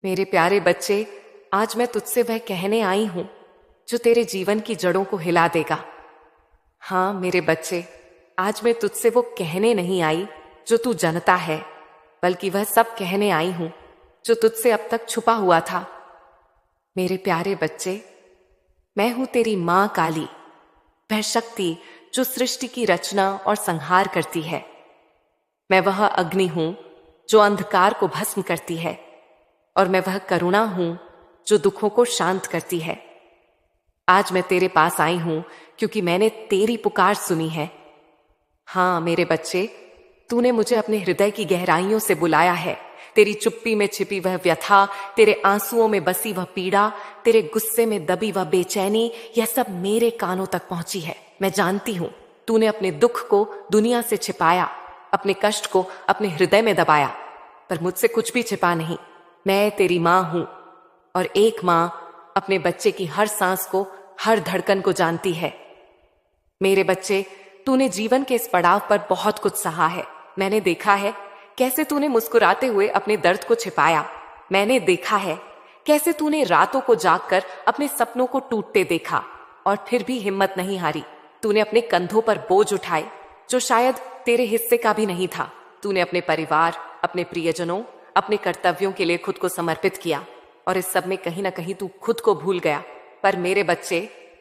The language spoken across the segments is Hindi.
मेरे प्यारे बच्चे, आज मैं तुझसे वह कहने आई हूं जो तेरे जीवन की जड़ों को हिला देगा। हाँ मेरे बच्चे, आज मैं तुझसे वो कहने नहीं आई जो तू जानता है, बल्कि वह सब कहने आई हूं जो तुझसे अब तक छुपा हुआ था। मेरे प्यारे बच्चे, मैं हूं तेरी मां काली, वह शक्ति जो सृष्टि की रचना और संहार करती है। मैं वह अग्नि हूं जो अंधकार को भस्म करती है, और मैं वह करुणा हूं जो दुखों को शांत करती है। आज मैं तेरे पास आई हूं क्योंकि मैंने तेरी पुकार सुनी है। हाँ मेरे बच्चे, तूने मुझे अपने हृदय की गहराइयों से बुलाया है। तेरी चुप्पी में छिपी वह व्यथा, तेरे आंसुओं में बसी वह पीड़ा, तेरे गुस्से में दबी वह बेचैनी, यह सब मेरे कानों तक पहुंची है। मैं जानती हूं तूने अपने दुख को दुनिया से छिपाया, अपने कष्ट को अपने हृदय में दबाया, पर मुझसे कुछ भी छिपा नहीं। मैं तेरी मां हूं, और एक मां अपने बच्चे की हर सांस को, हर धड़कन को जानती है। मेरे बच्चे, तूने जीवन के इस पड़ाव पर बहुत कुछ सहा है। मैंने देखा है कैसे तूने मुस्कुराते हुए अपने दर्द को छिपाया। मैंने देखा है कैसे तूने रातों को जागकर अपने सपनों को टूटते देखा, और फिर भी हिम्मत नहीं हारी। तूने अपने कंधों पर बोझ उठाए जो शायद तेरे हिस्से का भी नहीं था। तूने अपने परिवार, अपने प्रियजनों, अपने कर्तव्यों के लिए खुद को समर्पित किया, और इस सब में कहीं ना कहीं तू खुद को भूल गया। पर मेरे बच्चे,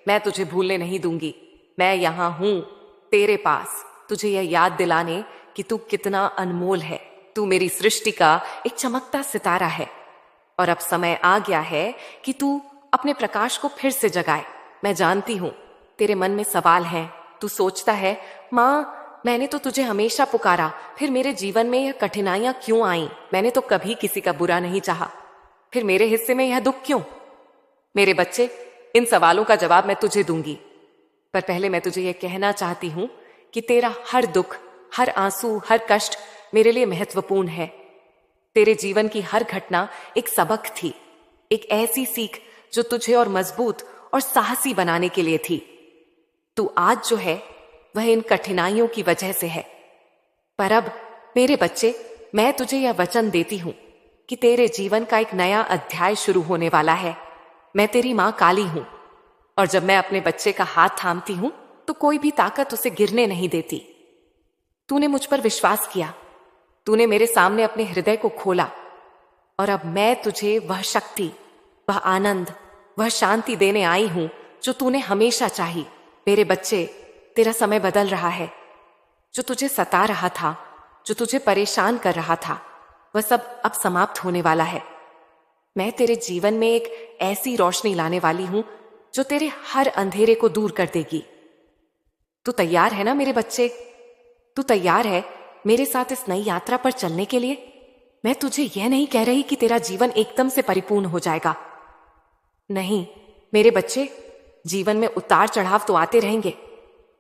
मैं तुझे भूलने नहीं दूंगी। मैं यहां हूं तेरे पास, तुझे यह याद दिलाने कि तू कितना अनमोल है। तू मेरी सृष्टि का एक चमकता सितारा है, और अब समय आ गया है कि तू अपने प्रकाश को फिर से जगाए। मैं जानती हूं तेरे मन में सवाल हैं। तू सोचता है, मां, मैंने तो तुझे हमेशा पुकारा, फिर मेरे जीवन में यह कठिनाइयां क्यों आईं? मैंने तो कभी किसी का बुरा नहीं चाहा, फिर मेरे हिस्से में यह दुख क्यों? मेरे बच्चे, इन सवालों का जवाब मैं तुझे दूंगी, पर पहले मैं तुझे यह कहना चाहती हूं कि तेरा हर दुख, हर आंसू, हर कष्ट मेरे लिए महत्वपूर्ण है। तेरे जीवन की हर घटना एक सबक थी, एक ऐसी सीख जो तुझे और मजबूत और साहसी बनाने के लिए थी। तू आज जो है वह इन कठिनाइयों की वजह से है। पर अब मेरे बच्चे, मैं तुझे यह वचन देती हूं कि तेरे जीवन का एक नया अध्याय शुरू होने वाला है। मैं तेरी मां काली हूं, और जब मैं अपने बच्चे का हाथ थामती हूं तो कोई भी ताकत उसे गिरने नहीं देती। तूने मुझ पर विश्वास किया, तूने मेरे सामने अपने हृदय को खोला, और अब मैं तुझे वह शक्ति, वह आनंद, वह शांति देने आई हूं जो तूने हमेशा चाही। मेरे बच्चे, तेरा समय बदल रहा है। जो तुझे सता रहा था, जो तुझे परेशान कर रहा था, वह सब अब समाप्त होने वाला है। मैं तेरे जीवन में एक ऐसी रोशनी लाने वाली हूं जो तेरे हर अंधेरे को दूर कर देगी। तू तैयार है ना मेरे बच्चे? तू तैयार है मेरे साथ इस नई यात्रा पर चलने के लिए? मैं तुझे यह नहीं कह रही कि तेरा जीवन एकदम से परिपूर्ण हो जाएगा। नहीं मेरे बच्चे, जीवन में उतार चढ़ाव तो आते रहेंगे,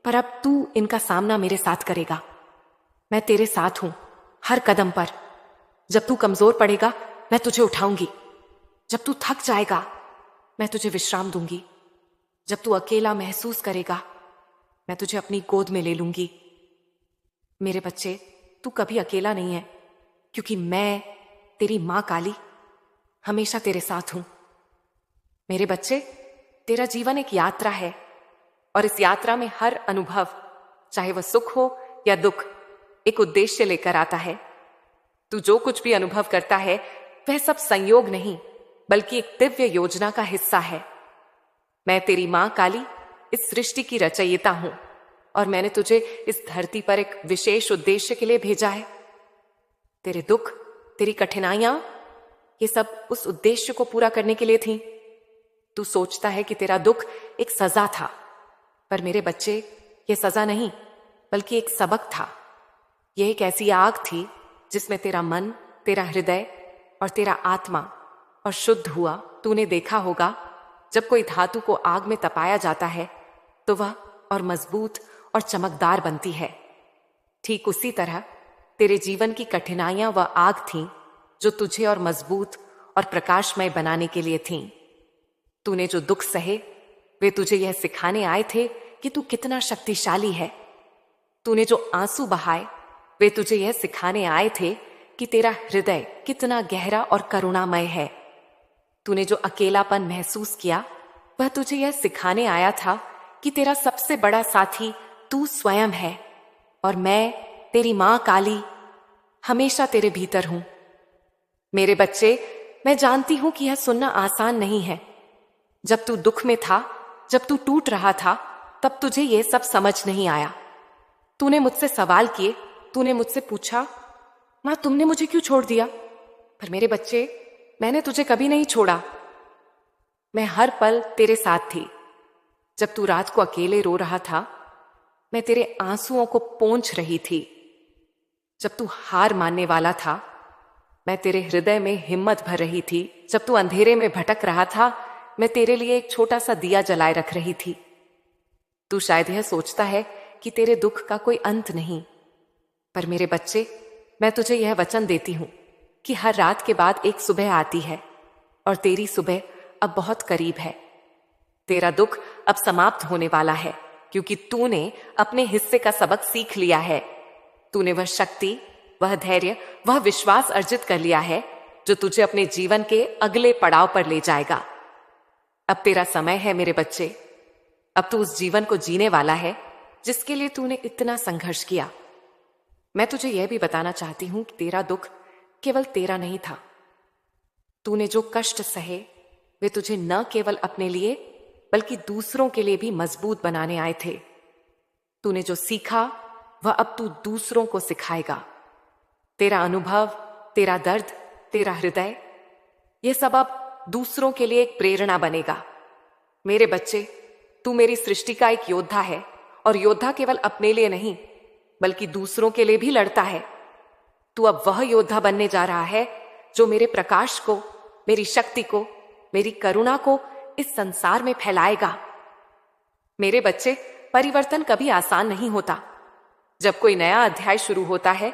पर अब तू इनका सामना मेरे साथ करेगा। मैं तेरे साथ हूं हर कदम पर। जब तू कमजोर पड़ेगा, मैं तुझे उठाऊंगी। जब तू थक जाएगा, मैं तुझे विश्राम दूंगी। जब तू अकेला महसूस करेगा, मैं तुझे अपनी गोद में ले लूंगी। मेरे बच्चे, तू कभी अकेला नहीं है, क्योंकि मैं तेरी मां काली हमेशा तेरे साथ हूं। मेरे बच्चे, तेरा जीवन एक यात्रा है, और इस यात्रा में हर अनुभव, चाहे वह सुख हो या दुख, एक उद्देश्य लेकर आता है। तू जो कुछ भी अनुभव करता है वह सब संयोग नहीं, बल्कि एक दिव्य योजना का हिस्सा है। मैं तेरी मां काली इस सृष्टि की रचयिता हूं, और मैंने तुझे इस धरती पर एक विशेष उद्देश्य के लिए भेजा है। तेरे दुख, तेरी कठिनाइयां, ये सब उस उद्देश्य को पूरा करने के लिए थी। तू सोचता है कि तेरा दुख एक सजा था, पर मेरे बच्चे, ये सजा नहीं, बल्कि एक सबक था। यह एक ऐसी आग थी जिसमें तेरा मन, तेरा हृदय और तेरा आत्मा और शुद्ध हुआ। तूने देखा होगा, जब कोई धातु को आग में तपाया जाता है तो वह और मजबूत और चमकदार बनती है। ठीक उसी तरह तेरे जीवन की कठिनाइयां वह आग थीं जो तुझे और मजबूत और प्रकाशमय बनाने के लिए थीं। तूने जो दुख सहे, वे तुझे यह सिखाने आए थे कि तू कितना शक्तिशाली है। तूने जो आंसू बहाए, वे तुझे यह सिखाने आए थे कि तेरा हृदय कितना गहरा और करुणामय है। तूने जो अकेलापन महसूस किया वह तुझे यह सिखाने आया था कि तेरा सबसे बड़ा साथी तू स्वयं है और मैं, तेरी मां काली, हमेशा तेरे भीतर हूं। मेरे बच्चे, मैं जानती हूं कि यह सुनना आसान नहीं है। जब तू दुख में था, जब तू टूट रहा था, तब तुझे यह सब समझ नहीं आया। तूने मुझसे सवाल किए, तूने मुझसे पूछा, मां तुमने मुझे क्यों छोड़ दिया? पर मेरे बच्चे, मैंने तुझे कभी नहीं छोड़ा। मैं हर पल तेरे साथ थी। जब तू रात को अकेले रो रहा था, मैं तेरे आंसुओं को पोंछ रही थी। जब तू हार मानने वाला था, मैं तेरे हृदय में हिम्मत भर रही थी। जब तू अंधेरे में भटक रहा था, मैं तेरे लिए एक छोटा सा दिया जलाए रख रही थी। तू शायद यह सोचता है कि तेरे दुख का कोई अंत नहीं, पर मेरे बच्चे, मैं तुझे यह वचन देती हूं कि हर रात के बाद एक सुबह आती है और तेरी सुबह अब बहुत करीब है। तेरा दुख अब समाप्त होने वाला है, क्योंकि तूने अपने हिस्से का सबक सीख लिया है। तूने वह शक्ति, वह धैर्य, वह विश्वास अर्जित कर लिया है जो तुझे अपने जीवन के अगले पड़ाव पर ले जाएगा। अब तेरा समय है मेरे बच्चे। अब तू उस जीवन को जीने वाला है जिसके लिए तूने इतना संघर्ष किया। मैं तुझे यह भी बताना चाहती हूं कि तेरा दुख केवल तेरा नहीं था। तूने जो कष्ट सहे वे तुझे न केवल अपने लिए बल्कि दूसरों के लिए भी मजबूत बनाने आए थे। तूने जो सीखा वह अब तू दूसरों को सिखाएगा। तेरा अनुभव, तेरा दर्द, तेरा हृदय, यह सब अब दूसरों के लिए एक प्रेरणा बनेगा। मेरे बच्चे, तू मेरी सृष्टि का एक योद्धा है और योद्धा केवल अपने लिए नहीं बल्कि दूसरों के लिए भी लड़ता है। तू अब वह योद्धा बनने जा रहा है जो मेरे प्रकाश को, मेरी शक्ति को, मेरी करुणा को इस संसार में फैलाएगा। मेरे बच्चे, परिवर्तन कभी आसान नहीं होता। जब कोई नया अध्याय शुरू होता है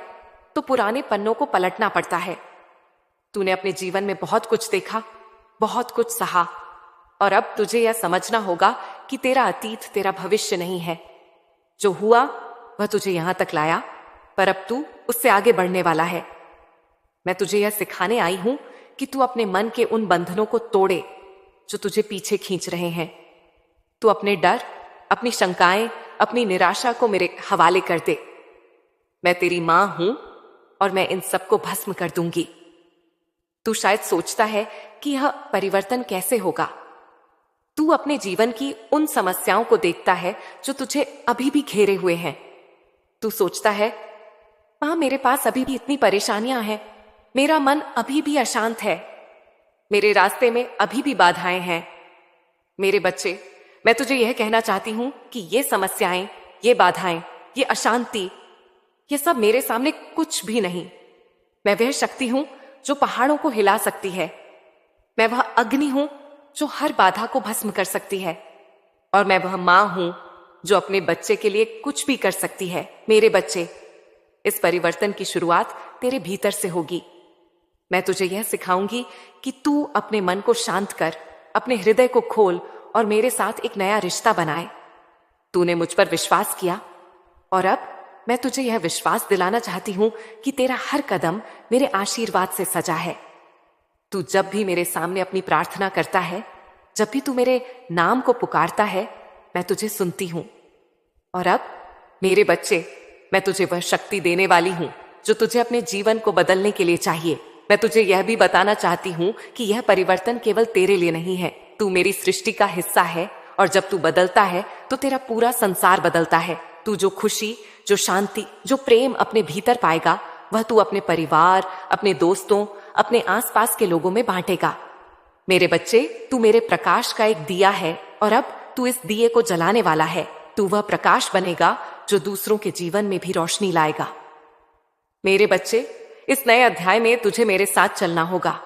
तो पुराने पन्नों को पलटना पड़ता है। तूने अपने जीवन में बहुत कुछ देखा, बहुत कुछ सहा, और अब तुझे यह समझना होगा कि तेरा अतीत तेरा भविष्य नहीं है। जो हुआ वह तुझे यहां तक लाया, पर अब तू उससे आगे बढ़ने वाला है। मैं तुझे यह सिखाने आई हूं कि तू अपने मन के उन बंधनों को तोड़े जो तुझे पीछे खींच रहे हैं। तू अपने डर, अपनी शंकाएं, अपनी निराशा को मेरे हवाले कर दे। मैं तेरी मां हूं और मैं इन सबको भस्म कर दूंगी। तू शायद सोचता है कि यह परिवर्तन कैसे होगा। तू अपने जीवन की उन समस्याओं को देखता है जो तुझे अभी भी घेरे हुए हैं। तू सोचता है, मां मेरे पास अभी भी इतनी परेशानियां हैं, मेरा मन अभी भी अशांत है, मेरे रास्ते में अभी भी बाधाएं हैं। मेरे बच्चे, मैं तुझे यह कहना चाहती हूं कि ये समस्याएं, ये बाधाएं, ये अशांति, ये सब मेरे सामने कुछ भी नहीं। मैं वह शक्ति हूं जो पहाड़ों को हिला सकती है। मैं वह अग्नि हूं जो हर बाधा को भस्म कर सकती है। और मैं वह मां हूं जो अपने बच्चे के लिए कुछ भी कर सकती है। मेरे बच्चे, इस परिवर्तन की शुरुआत तेरे भीतर से होगी। मैं तुझे यह सिखाऊंगी कि तू अपने मन को शांत कर, अपने हृदय को खोल और मेरे साथ एक नया रिश्ता बनाए। तूने मुझ पर विश्वास किया और अब मैं तुझे यह विश्वास दिलाना चाहती हूं कि तेरा हर कदम मेरे आशीर्वाद से सजा है। तू जब भी मेरे सामने अपनी प्रार्थना करता है, जब भी तू मेरे नाम को पुकारता है, मैं तुझे सुनती हूं। और अब मेरे बच्चे, मैं तुझे वह शक्ति देने वाली हूं जो तुझे अपने जीवन को बदलने के लिए चाहिए। मैं तुझे यह भी बताना चाहती हूं कि यह परिवर्तन केवल तेरे लिए नहीं है। तू मेरी सृष्टि का हिस्सा है और जब तू बदलता है तो तेरा पूरा संसार बदलता है। तू जो खुशी, जो शांति, जो प्रेम अपने भीतर पाएगा, वह तू अपने परिवार, अपने दोस्तों, अपने आसपास के लोगों में बांटेगा। मेरे बच्चे, तू मेरे प्रकाश का एक दिया है और अब तू इस दिए को जलाने वाला है। तू वह प्रकाश बनेगा जो दूसरों के जीवन में भी रोशनी लाएगा। मेरे बच्चे, इस नए अध्याय में तुझे मेरे साथ चलना होगा।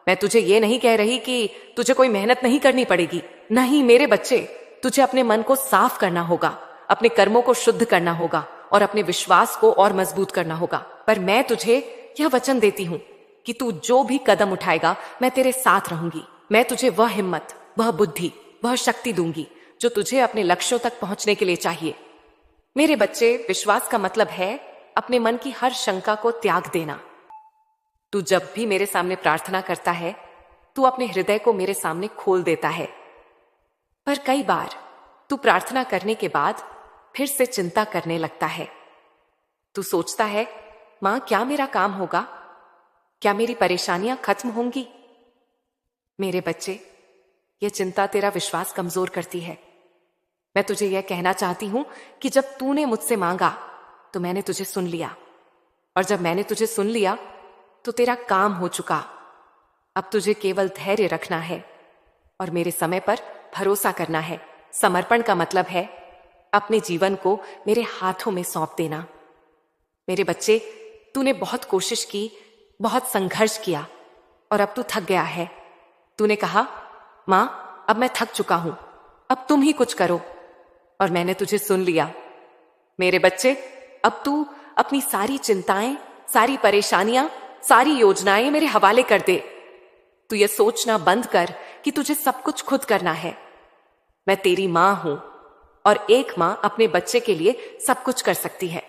मैं तुझे ये नहीं कह रही कि तुझे कोई मेहनत नहीं करनी पड़ेगी। नहीं मेरे बच्चे, तुझे अपने मन को साफ करना होगा, अपने कर्मों को शुद्ध करना होगा और अपने विश्वास को और मजबूत करना होगा। पर मैं तुझे यह वचन देती हूं कि तू जो भी कदम उठाएगा, मैं तेरे साथ रहूंगी। मैं तुझे वह हिम्मत, वह बुद्धि, वह शक्ति दूंगी जो तुझे अपने लक्ष्यों तक पहुंचने के लिए चाहिए। मेरे बच्चे, विश्वास का मतलब है अपने मन की हर शंका को त्याग देना। तू जब भी मेरे सामने प्रार्थना करता है, तू अपने हृदय को मेरे सामने खोल देता है। पर कई बार तू प्रार्थना करने के बाद फिर से चिंता करने लगता है। तू सोचता है, मां, क्या मेरा काम होगा? क्या मेरी परेशानियां खत्म होंगी? मेरे बच्चे, यह चिंता तेरा विश्वास कमजोर करती है। मैं तुझे यह कहना चाहती हूं कि जब तूने मुझसे मांगा तो मैंने तुझे सुन लिया, और जब मैंने तुझे सुन लिया तो तेरा काम हो चुका। अब तुझे केवल धैर्य रखना है और मेरे समय पर भरोसा करना है। समर्पण का मतलब है अपने जीवन को मेरे हाथों में सौंप देना। मेरे बच्चे, तूने बहुत कोशिश की, बहुत संघर्ष किया, और अब तू थक गया है। तूने कहा, मां, अब मैं थक चुका हूं, अब तुम ही कुछ करो, और मैंने तुझे सुन लिया। मेरे बच्चे, अब तू अपनी सारी चिंताएं, सारी परेशानियां, सारी योजनाएं मेरे हवाले कर दे। तू ये सोचना बंद कर कि तुझे सब कुछ खुद करना है। मैं तेरी मां हूं, और एक मां अपने बच्चे के लिए सब कुछ कर सकती है।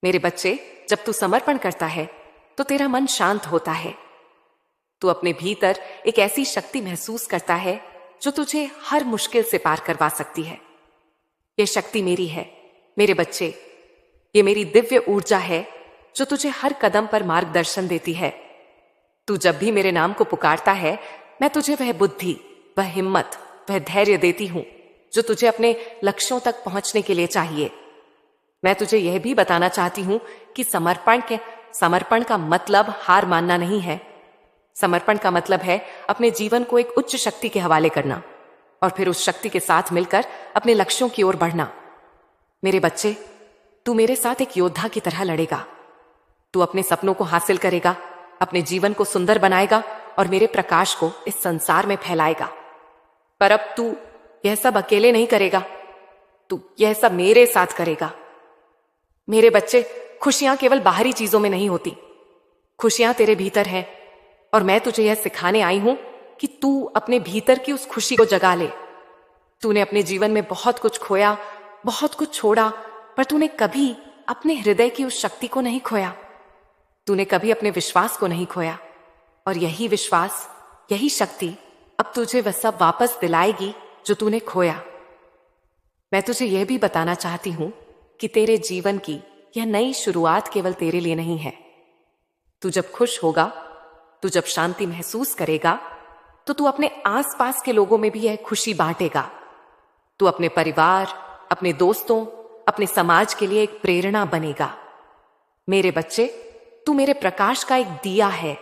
मेरे बच्चे, जब तू समर्पण करता है तो तेरा मन शांत होता है। तू अपने भीतर एक ऐसी शक्ति महसूस करता है जो तुझे हर मुश्किल से पार करवा सकती है। यह शक्ति मेरी है। मेरे बच्चे, ये मेरी दिव्य ऊर्जा है जो तुझे हर कदम पर मार्गदर्शन देती है। तू जब भी मेरे नाम को पुकारता है, मैं तुझे वह बुद्धि, वह हिम्मत, वह धैर्य देती हूं जो तुझे अपने लक्ष्यों तक पहुंचने के लिए चाहिए। मैं तुझे यह भी बताना चाहती हूं कि समर्पण का मतलब हार मानना नहीं है। समर्पण का मतलब है अपने जीवन को एक उच्च शक्ति के हवाले करना, और फिर उस शक्ति के साथ मिलकर अपने लक्ष्यों की ओर बढ़ना। मेरे बच्चे, तू मेरे साथ एक योद्धा की तरह लड़ेगा। तू अपने सपनों को हासिल करेगा, अपने जीवन को सुंदर बनाएगा और मेरे प्रकाश को इस संसार में फैलाएगा। पर अब तू यह सब अकेले नहीं करेगा, तू यह सब मेरे साथ करेगा। मेरे बच्चे, खुशियां केवल बाहरी चीजों में नहीं होती, खुशियां तेरे भीतर हैं, और मैं तुझे यह सिखाने आई हूं कि तू अपने भीतर की उस खुशी को जगा ले। तूने अपने जीवन में बहुत कुछ खोया, बहुत कुछ छोड़ा, पर तूने कभी अपने हृदय की उस शक्ति को नहीं खोया। तूने कभी अपने विश्वास को नहीं खोया, और यही विश्वास, यही शक्ति अब तुझे वह सब वापस दिलाएगी जो तूने खोया। मैं तुझे यह भी बताना चाहती हूं कि तेरे जीवन की यह नई शुरुआत केवल तेरे लिए नहीं है। तू जब खुश होगा, तू जब शांति महसूस करेगा, तो तू अपने आसपास के लोगों में भी यह खुशी बांटेगा। तू अपने परिवार, अपने दोस्तों, अपने समाज के लिए एक प्रेरणा बनेगा। मेरे बच्चे, तू मेरे प्रकाश का एक दिया है,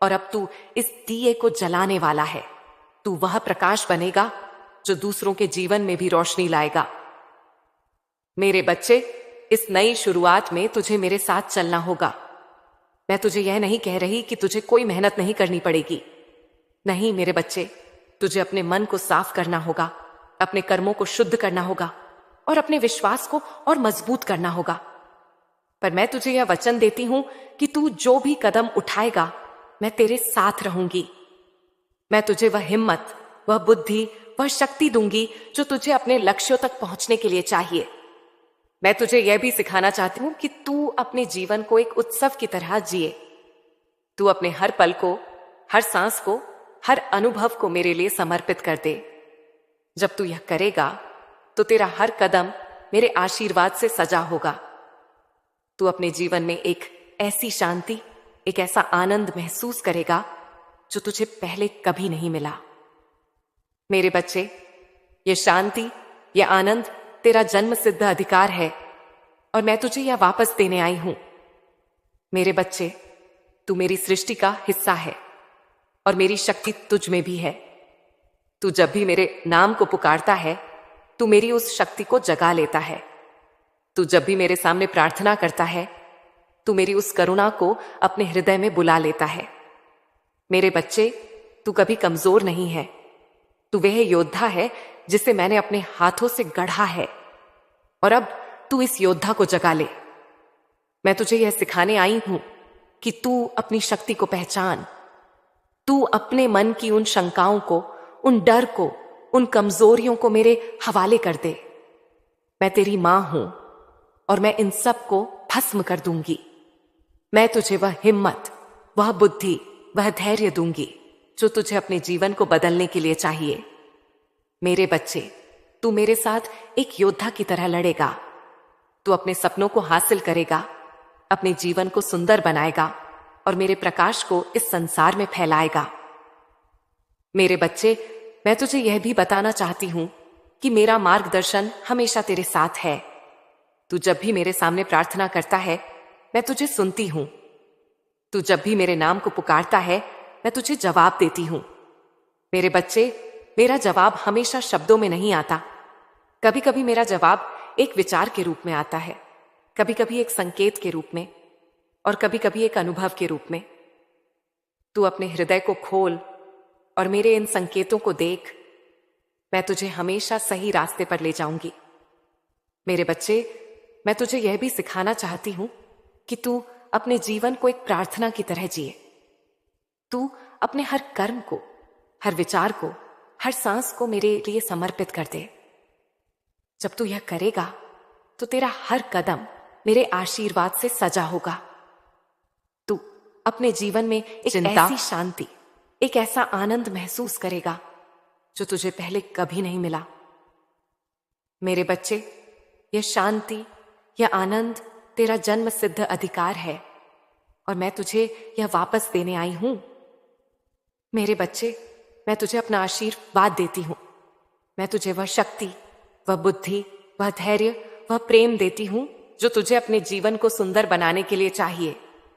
और अब तू इस दिए को जलाने वाला है। तू वह प्रकाश बनेगा जो दूसरों के जीवन में भी रोशनी लाएगा। मेरे बच्चे, इस नई शुरुआत में तुझे मेरे साथ चलना होगा। मैं तुझे यह नहीं कह रही कि तुझे कोई मेहनत नहीं करनी पड़ेगी। नहीं मेरे बच्चे, तुझे अपने मन को साफ करना होगा, अपने कर्मों को शुद्ध करना होगा, और अपने विश्वास को और मजबूत करना होगा। पर मैं तुझे यह वचन देती हूं कि तू जो भी कदम उठाएगा, मैं तेरे साथ रहूंगी। मैं तुझे वह हिम्मत, वह बुद्धि, वह शक्ति दूंगी जो तुझे अपने लक्ष्यों तक पहुंचने के लिए चाहिए। मैं तुझे यह भी सिखाना चाहती हूं कि तू अपने जीवन को एक उत्सव की तरह जिए। तू अपने हर पल को, हर सांस को, हर अनुभव को मेरे लिए समर्पित कर दे। जब तू यह करेगा तो तेरा हर कदम मेरे आशीर्वाद से सजा होगा। तू अपने जीवन में एक ऐसी शांति, एक ऐसा आनंद महसूस करेगा जो तुझे पहले कभी नहीं मिला। मेरे बच्चे, ये शांति, ये आनंद तेरा जन्म सिद्ध अधिकार है, और मैं तुझे यह वापस देने आई हूं। मेरे बच्चे, तू मेरी सृष्टि का हिस्सा है, और मेरी शक्ति तुझ में भी है। तू जब भी मेरे नाम को पुकारता है, तू मेरी उस शक्ति को जगा लेता है। तू जब भी मेरे सामने प्रार्थना करता है, तू मेरी उस करुणा को अपने हृदय में बुला लेता है। मेरे बच्चे, तू कभी कमजोर नहीं है। तू वह योद्धा है जिसे मैंने अपने हाथों से गढ़ा है, और अब तू इस योद्धा को जगा ले। मैं तुझे यह सिखाने आई हूं कि तू अपनी शक्ति को पहचान। तू अपने मन की उन शंकाओं को, उन डर को, उन कमजोरियों को मेरे हवाले कर दे। मैं तेरी मां हूं, और मैं इन सब को भस्म कर दूंगी। मैं तुझे वह हिम्मत, वह बुद्धि, वह धैर्य दूंगी जो तुझे अपने जीवन को बदलने के लिए चाहिए। मेरे बच्चे, तू मेरे साथ एक योद्धा की तरह लड़ेगा। तू अपने सपनों को हासिल करेगा, अपने जीवन को सुंदर बनाएगा और मेरे प्रकाश को इस संसार में फैलाएगा। मेरे बच्चे, मैं तुझे यह भी बताना चाहती हूं कि मेरा मार्गदर्शन हमेशा तेरे साथ है। तू जब भी मेरे सामने प्रार्थना करता है, मैं तुझे सुनती हूं। तू जब भी मेरे नाम को पुकारता है, मैं तुझे जवाब देती हूं। मेरे बच्चे, मेरा जवाब हमेशा शब्दों में नहीं आता। कभी कभी मेरा जवाब एक विचार के रूप में आता है, कभी कभी एक संकेत के रूप में और कभी कभी एक अनुभव के रूप में। तू अपने हृदय को खोल और मेरे इन संकेतों को देख। मैं तुझे हमेशा सही रास्ते पर ले जाऊंगी। मेरे बच्चे, मैं तुझे यह भी सिखाना चाहती हूं कि तू अपने जीवन को एक प्रार्थना की तरह जिए। तू अपने हर कर्म को, हर विचार को, हर सांस को मेरे लिए समर्पित कर दे। जब तू यह करेगा तो तेरा हर कदम मेरे आशीर्वाद से सजा होगा। तू अपने जीवन में एक ऐसी शांति, एक ऐसा आनंद महसूस करेगा जो तुझे पहले कभी नहीं मिला। मेरे बच्चे, यह शांति, यह आनंद तेरा जन्म सिद्ध अधिकार है और मैं तुझे यह वापस देने आई हूं। मेरे बच्चे, मैं तुझे अपना आशीर्वाद देती हूं। मैं तुझे वह शक्ति, वह बुद्धि, वह धैर्य, वह प्रेम देती हूं जो तुझे अपने जीवन को सुंदर बनाने के लिए चाहिए।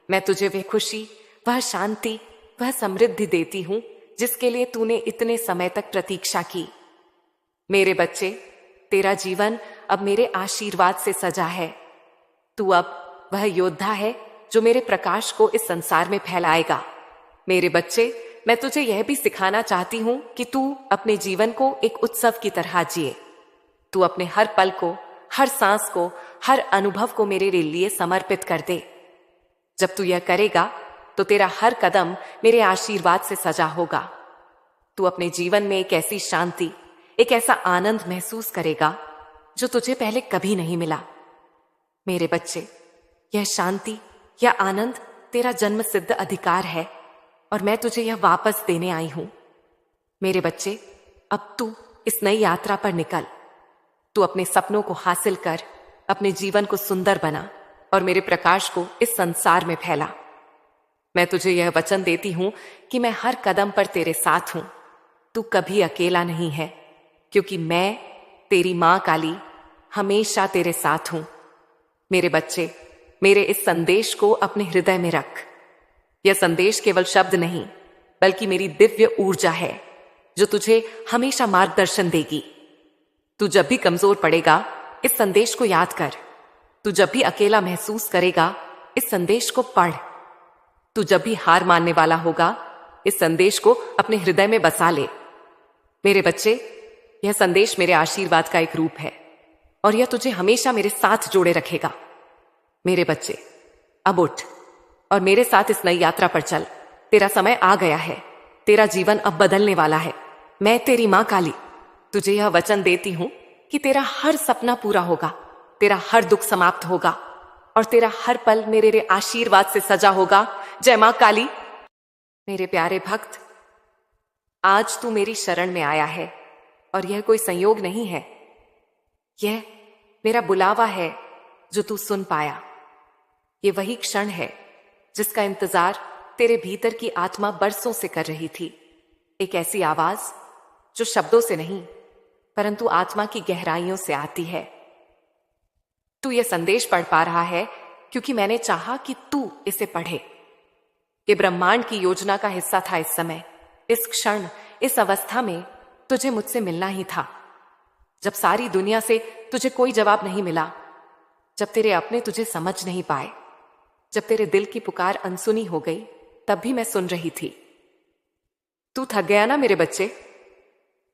मैं तुझे वह खुशी, वह शांति, वह समृद्धि देती हूं जिसके लिए तूने इतने समय तक प्रतीक्षा की। मेरे बच्चे, तेरा जीवन अब मेरे आशीर्वाद से सजा है। तू अब वह योद्धा है जो मेरे प्रकाश को इस संसार में फैलाएगा। मेरे बच्चे, मैं तुझे यह भी सिखाना चाहती हूं कि तू अपने जीवन को एक उत्सव की तरह जिए। तू अपने हर पल को, हर सांस को, हर अनुभव को मेरे लिए समर्पित कर दे। जब तू यह करेगा तो तेरा हर कदम मेरे आशीर्वाद से सजा होगा। तू अपने जीवन में एक ऐसी शांति, एक ऐसा आनंद महसूस करेगा जो तुझे पहले कभी नहीं मिला। मेरे बच्चे, यह शांति, यह आनंद तेरा जन्म सिद्ध अधिकार है और मैं तुझे यह वापस देने आई हूं। मेरे बच्चे, अब तू इस नई यात्रा पर निकल। तू अपने सपनों को हासिल कर, अपने जीवन को सुंदर बना और मेरे प्रकाश को इस संसार में फैला। मैं तुझे यह वचन देती हूं कि मैं हर कदम पर तेरे साथ हूं। तू कभी अकेला नहीं है, क्योंकि मैं, तेरी मां काली, हमेशा तेरे साथ हूं। मेरे बच्चे, मेरे इस संदेश को अपने हृदय में रख। यह संदेश केवल शब्द नहीं, बल्कि मेरी दिव्य ऊर्जा है जो तुझे हमेशा मार्गदर्शन देगी। तू जब भी कमजोर पड़ेगा, इस संदेश को याद कर। तू जब भी अकेला महसूस करेगा, इस संदेश को पढ़। तू जब भी हार मानने वाला होगा, इस संदेश को अपने हृदय में बसा ले। मेरे बच्चे, यह संदेश मेरे आशीर्वाद का एक रूप है और यह तुझे हमेशा मेरे साथ जोड़े रखेगा। मेरे बच्चे, अब उठ और मेरे साथ इस नई यात्रा पर चल। तेरा समय आ गया है। तेरा जीवन अब बदलने वाला है। मैं, तेरी मां काली, तुझे यह वचन देती हूं कि तेरा हर सपना पूरा होगा, तेरा हर दुख समाप्त होगा और तेरा हर पल मेरे आशीर्वाद से सजा होगा। जय मां काली। मेरे प्यारे भक्त, आज तू मेरी शरण में आया है और यह कोई संयोग नहीं है। यह मेरा बुलावा है जो तू सुन पाया। ये वही क्षण है जिसका इंतजार तेरे भीतर की आत्मा बरसों से कर रही थी। एक ऐसी आवाज जो शब्दों से नहीं, परंतु आत्मा की गहराइयों से आती है। तू यह संदेश पढ़ पा रहा है क्योंकि मैंने चाहा कि तू इसे पढ़े। ये ब्रह्मांड की योजना का हिस्सा था। इस समय, इस क्षण, इस अवस्था में तुझे मुझसे मिलना ही था। जब सारी दुनिया से तुझे कोई जवाब नहीं मिला, जब तेरे अपने तुझे समझ नहीं पाए, जब तेरे दिल की पुकार अनसुनी हो गई, तब भी मैं सुन रही थी। तू थक गया ना मेरे बच्चे?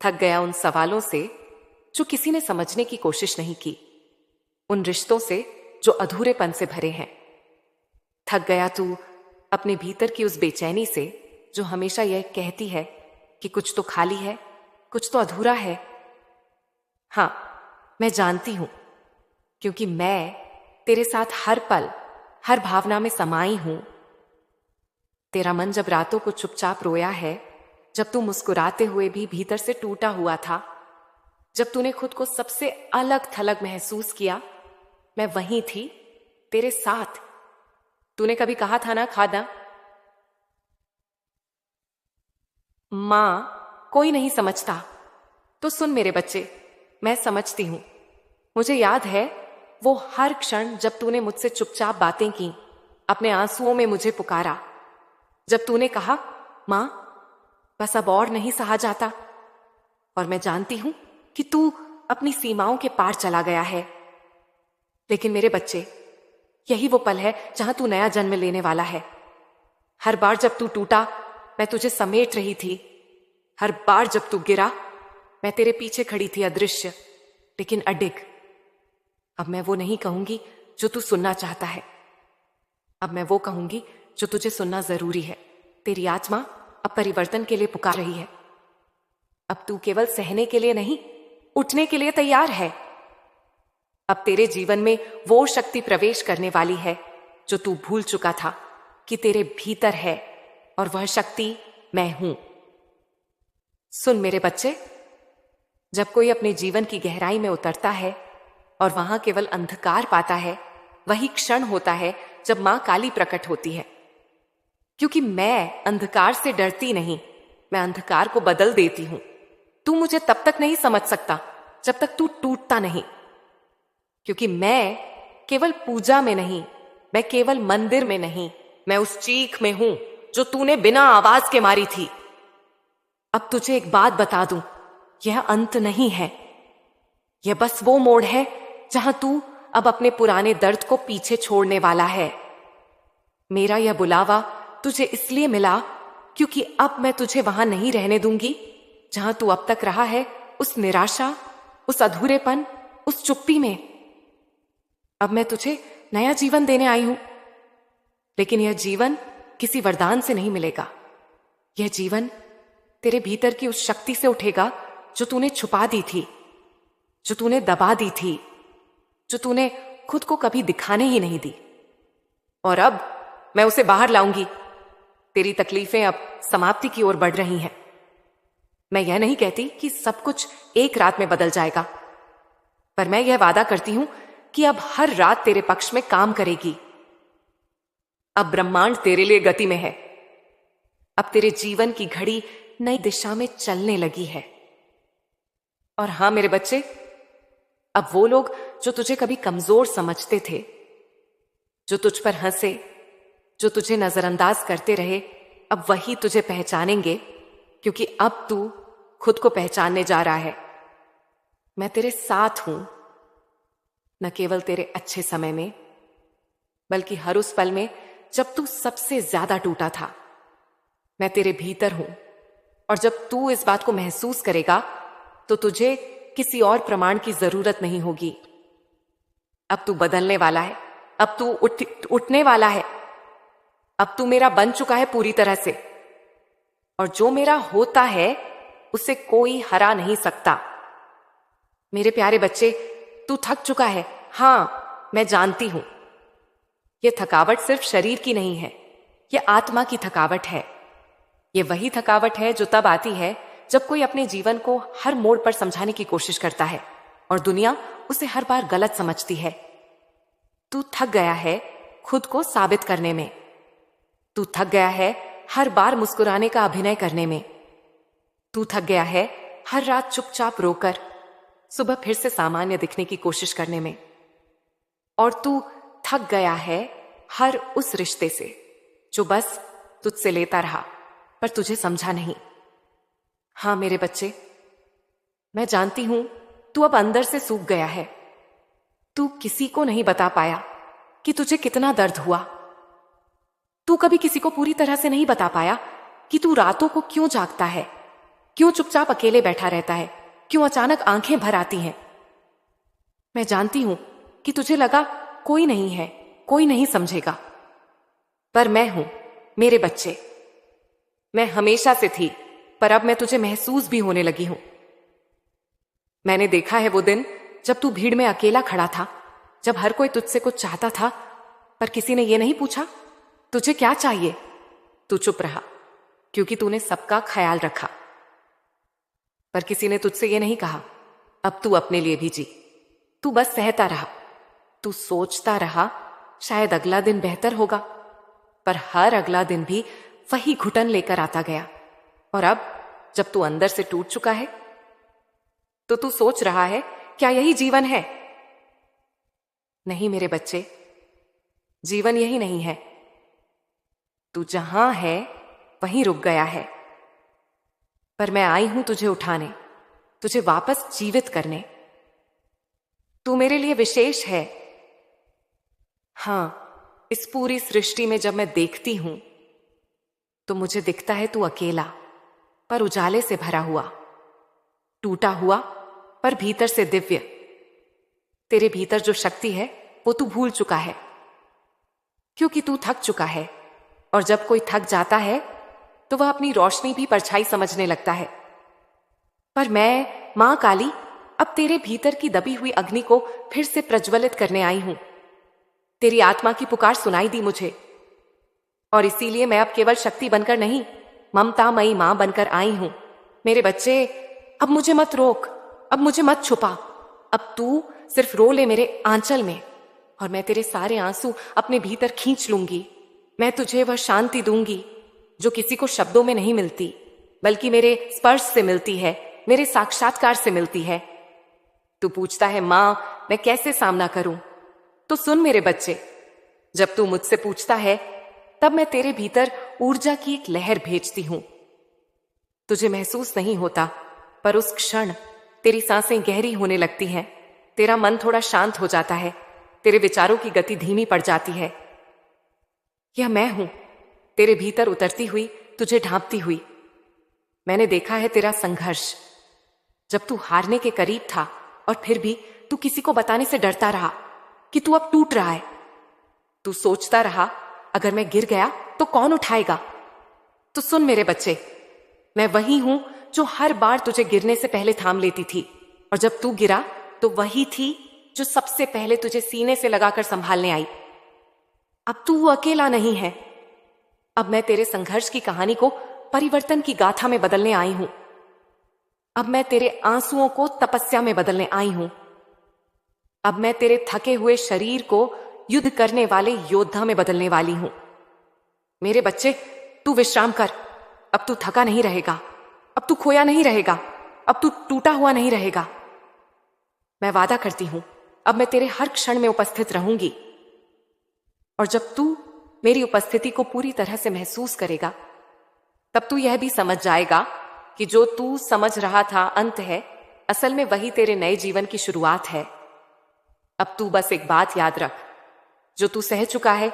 थक गया उन सवालों से जो किसी ने समझने की कोशिश नहीं की, उन रिश्तों से जो अधूरेपन से भरे हैं। थक गया तू अपने भीतर की उस बेचैनी से जो हमेशा यह कहती है कि कुछ तो खाली है, कुछ तो अधूरा है। हां, मैं जानती हूं, क्योंकि मैं तेरे साथ हर पल, हर भावना में समाई हूं। तेरा मन जब रातों को चुपचाप रोया है, जब तू मुस्कुराते हुए भी भीतर से टूटा हुआ था, जब तूने खुद को सबसे अलग थलग महसूस किया, मैं वहीं थी तेरे साथ। तूने कभी कहा था ना खादा, मां कोई नहीं समझता। तो सुन मेरे बच्चे, मैं समझती हूं। मुझे याद है वो हर क्षण जब तूने मुझसे चुपचाप बातें की, अपने आंसुओं में मुझे पुकारा, जब तूने कहा मां बस अब और नहीं सहा जाता। और मैं जानती हूं कि तू अपनी सीमाओं के पार चला गया है। लेकिन मेरे बच्चे, यही वो पल है जहां तू नया जन्म लेने वाला है। हर बार जब तू टूटा, मैं तुझे समेट रही थी। हर बार जब तू गिरा, मैं तेरे पीछे खड़ी थी, अदृश्य लेकिन अडिग। अब मैं वो नहीं कहूंगी जो तू सुनना चाहता है। अब मैं वो कहूंगी जो तुझे सुनना जरूरी है। तेरी आत्मा अब परिवर्तन के लिए पुकार रही है। अब तू केवल सहने के लिए नहीं, उठने के लिए तैयार है। अब तेरे जीवन में वो शक्ति प्रवेश करने वाली है जो तू भूल चुका था कि तेरे भीतर है, और वह शक्ति मैं हूं। सुन मेरे बच्चे, जब कोई अपने जीवन की गहराई में उतरता है और वहां केवल अंधकार पाता है, वही क्षण होता है जब मां काली प्रकट होती है। क्योंकि मैं अंधकार से डरती नहीं, मैं अंधकार को बदल देती हूं। तू मुझे तब तक नहीं समझ सकता जब तक तू टूटता नहीं। क्योंकि मैं केवल पूजा में नहीं, मैं केवल मंदिर में नहीं, मैं उस चीख में हूं जो तूने बिना आवाज के मारी थी। अब तुझे एक बात बता दूं, यह अंत नहीं है। यह बस वो मोड़ है जहां तू अब अपने पुराने दर्द को पीछे छोड़ने वाला है। मेरा यह बुलावा तुझे इसलिए मिला क्योंकि अब मैं तुझे वहां नहीं रहने दूंगी जहां तू अब तक रहा है, उस निराशा, उस अधूरेपन, उस चुप्पी में। अब मैं तुझे नया जीवन देने आई हूं। लेकिन यह जीवन किसी वरदान से नहीं मिलेगा। यह जीवन तेरे भीतर की उस शक्ति से उठेगा जो तूने छुपा दी थी, जो तूने दबा दी थी, जो तूने खुद को कभी दिखाने ही नहीं दी। और अब मैं उसे बाहर लाऊंगी। तेरी तकलीफें अब समाप्ति की ओर बढ़ रही हैं। मैं यह नहीं कहती कि सब कुछ एक रात में बदल जाएगा, पर मैं यह वादा करती हूं कि अब हर रात तेरे पक्ष में काम करेगी। अब ब्रह्मांड तेरे लिए गति में है। अब तेरे जीवन की घड़ी नई दिशा में चलने लगी है। और हां मेरे बच्चे, अब वो लोग जो तुझे कभी कमजोर समझते थे, जो तुझ पर हंसे, जो तुझे नजरअंदाज करते रहे, अब वही तुझे पहचानेंगे, क्योंकि अब तू खुद को पहचानने जा रहा है। मैं तेरे साथ हूं, न केवल तेरे अच्छे समय में, बल्कि हर उस पल में जब तू सबसे ज्यादा टूटा था। मैं तेरे भीतर हूं, और जब तू इस बात को महसूस करेगा तो तुझे किसी और प्रमाण की जरूरत नहीं होगी। अब तू बदलने वाला है। अब तू उठने वाला है। अब तू मेरा बन चुका है पूरी तरह से, और जो मेरा होता है उसे कोई हरा नहीं सकता। मेरे प्यारे बच्चे, तू थक चुका है। हां, मैं जानती हूं। यह थकावट सिर्फ शरीर की नहीं है, यह आत्मा की थकावट है। यह वही थकावट है जो तब आती है जब कोई अपने जीवन को हर मोड़ पर समझाने की कोशिश करता है और दुनिया उसे हर बार गलत समझती है। तू थक गया है खुद को साबित करने में। तू थक गया है हर बार मुस्कुराने का अभिनय करने में। तू थक गया है हर रात चुपचाप रोकर सुबह फिर से सामान्य दिखने की कोशिश करने में। और तू थक गया है हर उस रिश्ते से जो बस तुझसे लेता रहा पर तुझे समझा नहीं। हां मेरे बच्चे, मैं जानती हूं तू अब अंदर से सूख गया है। तू किसी को नहीं बता पाया कि तुझे कितना दर्द हुआ। तू कभी किसी को पूरी तरह से नहीं बता पाया कि तू रातों को क्यों जागता है, क्यों चुपचाप अकेले बैठा रहता है, क्यों अचानक आंखें भर आती हैं। मैं जानती हूं कि तुझे लगा कोई नहीं है, कोई नहीं समझेगा, पर मैं हूं मेरे बच्चे। मैं हमेशा से थी, पर अब मैं तुझे महसूस भी होने लगी हूं। मैंने देखा है वो दिन जब तू भीड़ में अकेला खड़ा था, जब हर कोई तुझसे कुछ चाहता था पर किसी ने ये नहीं पूछा तुझे क्या चाहिए। तू चुप रहा, क्योंकि तूने सबका ख्याल रखा। पर किसी ने तुझसे ये नहीं कहा अब तू अपने लिए भी जी। तू बस सहता रहा, तू सोचता रहा शायद अगला दिन बेहतर होगा, पर हर अगला दिन भी वही घुटन लेकर आता गया। और अब जब तू अंदर से टूट चुका है तो तू सोच रहा है क्या यही जीवन है? नहीं मेरे बच्चे, जीवन यही नहीं है। तू जहां है वहीं रुक गया है, पर मैं आई हूं तुझे उठाने, तुझे वापस जीवित करने। तू मेरे लिए विशेष है। हां, इस पूरी सृष्टि में जब मैं देखती हूं तो मुझे दिखता है तू अकेला, पर उजाले से भरा हुआ, टूटा हुआ पर भीतर से दिव्य। तेरे भीतर जो शक्ति है वो तू भूल चुका है, क्योंकि तू थक चुका है। और जब कोई थक जाता है तो वह अपनी रोशनी भी परछाई समझने लगता है। पर मैं, मां काली, अब तेरे भीतर की दबी हुई अग्नि को फिर से प्रज्वलित करने आई हूं। तेरी आत्मा की पुकार सुनाई दी मुझे, और इसीलिए मैं अब केवल शक्ति बनकर नहीं, ममतामयी मां बनकर आई हूं। मेरे बच्चे, अब मुझे मत रोक, अब मुझे मत छुपा। अब तू सिर्फ रो ले मेरे आंचल में, और मैं तेरे सारे आंसू अपने भीतर खींच लूंगी। मैं तुझे वह शांति दूंगी जो किसी को शब्दों में नहीं मिलती, बल्कि मेरे स्पर्श से मिलती है, मेरे साक्षात्कार से मिलती है। तू पूछता है मां मैं कैसे सामना करूं? तो सुन मेरे बच्चे, जब तू मुझसे पूछता है तब मैं तेरे भीतर ऊर्जा की एक लहर भेजती हूं। तुझे महसूस नहीं होता, पर उस क्षण तेरी सांसें गहरी होने लगती हैं, तेरा मन थोड़ा शांत हो जाता है, तेरे विचारों की गति धीमी पड़ जाती है। यह मैं हूं, तेरे भीतर उतरती हुई, तुझे ढांपती हुई। मैंने देखा है तेरा संघर्ष, जब तू हारने के करीब था और फिर भी तू किसी को बताने से डरता रहा कि तू अब टूट रहा है। तू सोचता रहा अगर मैं गिर गया तो कौन उठाएगा? तो सुन मेरे बच्चे, मैं वही हूं जो हर बार तुझे गिरने से पहले थाम लेती थी, और जब तू गिरा तो वही थी जो सबसे पहले तुझे सीने से लगाकर संभालने आई। अब तू अकेला नहीं है। अब मैं तेरे संघर्ष की कहानी को परिवर्तन की गाथा में बदलने आई हूं। अब मैं तेरे आंसुओं को तपस्या में बदलने आई हूं। अब मैं तेरे थके हुए शरीर को युद्ध करने वाले योद्धा में बदलने वाली हूं। मेरे बच्चे, तू विश्राम कर। अब तू थका नहीं रहेगा, अब तू खोया नहीं रहेगा, अब तू टूटा हुआ नहीं रहेगा। मैं वादा करती हूं, अब मैं तेरे हर क्षण में उपस्थित रहूंगी। और जब तू मेरी उपस्थिति को पूरी तरह से महसूस करेगा, तब तू यह भी समझ जाएगा कि जो तू समझ रहा था अंत है, असल में वही तेरे नए जीवन की शुरुआत है। अब तू बस एक बात याद रख, जो तू सह चुका है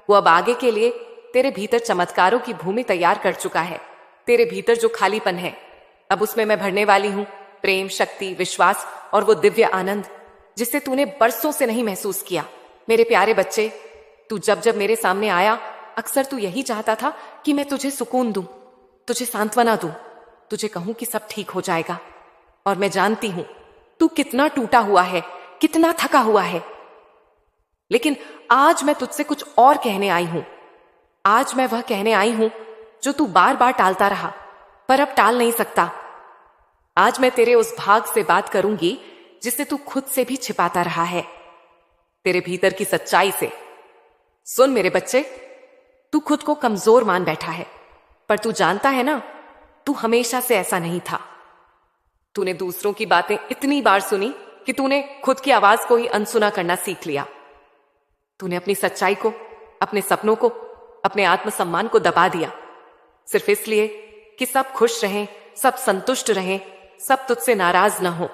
वो अब आगे के लिए तेरे भीतर चमत्कारों की भूमि तैयार कर चुका है। तेरे भीतर जो खालीपन है, अब उसमें मैं भरने वाली हूं प्रेम, शक्ति, विश्वास और वो दिव्य आनंद जिसे तूने बरसों से नहीं महसूस किया। मेरे प्यारे बच्चे, तू जब जब मेरे सामने आया, अक्सर तू यही चाहता था कि मैं तुझे सुकून दूं, तुझे सांत्वना दूं, तुझे कहूं कि सब ठीक हो जाएगा। और मैं जानती हूं तू कितना टूटा हुआ है, कितना थका हुआ है। लेकिन आज मैं तुझसे कुछ और कहने आई हूं। आज मैं वह कहने आई हूं जो तू बार बार टालता रहा, पर अब टाल नहीं सकता। आज मैं तेरे उस भाग से बात करूंगी जिसे तू खुद से भी छिपाता रहा है, तेरे भीतर की सच्चाई से। सुन मेरे बच्चे, तू खुद को कमजोर मान बैठा है, पर तू जानता है ना, तू हमेशा से ऐसा नहीं था। तूने दूसरों की बातें इतनी बार सुनी कि तूने खुद की आवाज को ही अनसुना करना सीख लिया। तूने अपनी सच्चाई को, अपने सपनों को, अपने आत्मसम्मान को दबा दिया, सिर्फ इसलिए कि सब खुश रहें, सब संतुष्ट रहें, सब तुझसे नाराज ना हो।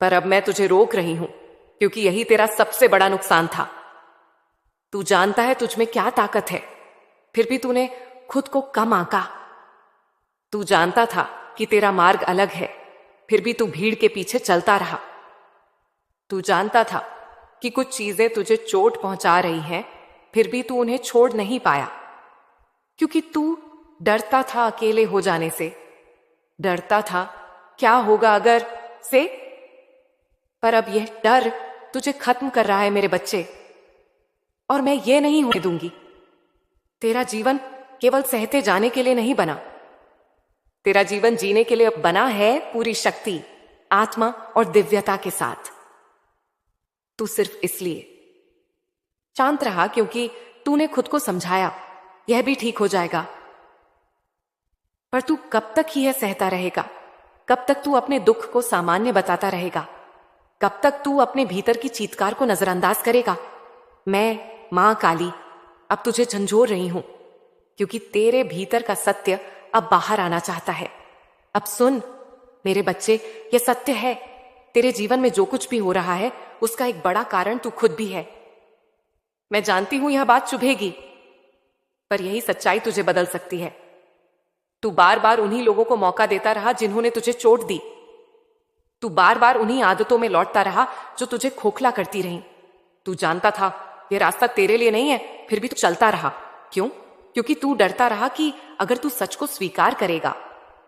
पर अब मैं तुझे रोक रही हूं, क्योंकि यही तेरा सबसे बड़ा नुकसान था। तू जानता है तुझ में क्या ताकत है, फिर भी तूने खुद को कम आंका। तू जानता था कि तेरा मार्ग अलग है, फिर भी तू भीड़ के पीछे चलता रहा। तू जानता था कि कुछ चीजें तुझे चोट पहुंचा रही हैं, फिर भी तू उन्हें छोड़ नहीं पाया, क्योंकि तू डरता था अकेले हो जाने से, डरता था क्या होगा अगर से। पर अब यह डर तुझे खत्म कर रहा है मेरे बच्चे, और मैं ये नहीं होने दूंगी। तेरा जीवन केवल सहते जाने के लिए नहीं बना। तेरा जीवन जीने के लिए बना है पूरी शक्ति, आत्मा और दिव्यता के साथ। तू सिर्फ इसलिए शांत रहा क्योंकि तूने खुद को समझाया यह भी ठीक हो जाएगा। पर तू कब तक ही यह सहता रहेगा? कब तक तू अपने दुख को सामान्य बताता रहेगा? कब तक तू अपने भीतर की चीत्कार को नजरअंदाज करेगा? मैं मां काली अब तुझे झंझोर रही हूं क्योंकि तेरे भीतर का सत्य अब बाहर आना चाहता है। अब सुन मेरे बच्चे, यह सत्य है, तेरे जीवन में जो कुछ भी हो रहा है उसका एक बड़ा कारण तू खुद भी है। मैं जानती हूं यह बात चुभेगी, पर यही सच्चाई तुझे बदल सकती है। तू बार बार उन्हीं लोगों को मौका देता रहा जिन्होंने तुझे चोट दी। तू बार बार उन्हीं आदतों में लौटता रहा जो तुझे खोखला करती रहीं। तू जानता था यह रास्ता तेरे लिए नहीं है, फिर भी तू चलता रहा। क्यों? क्योंकि तू डरता रहा कि अगर तू सच को स्वीकार करेगा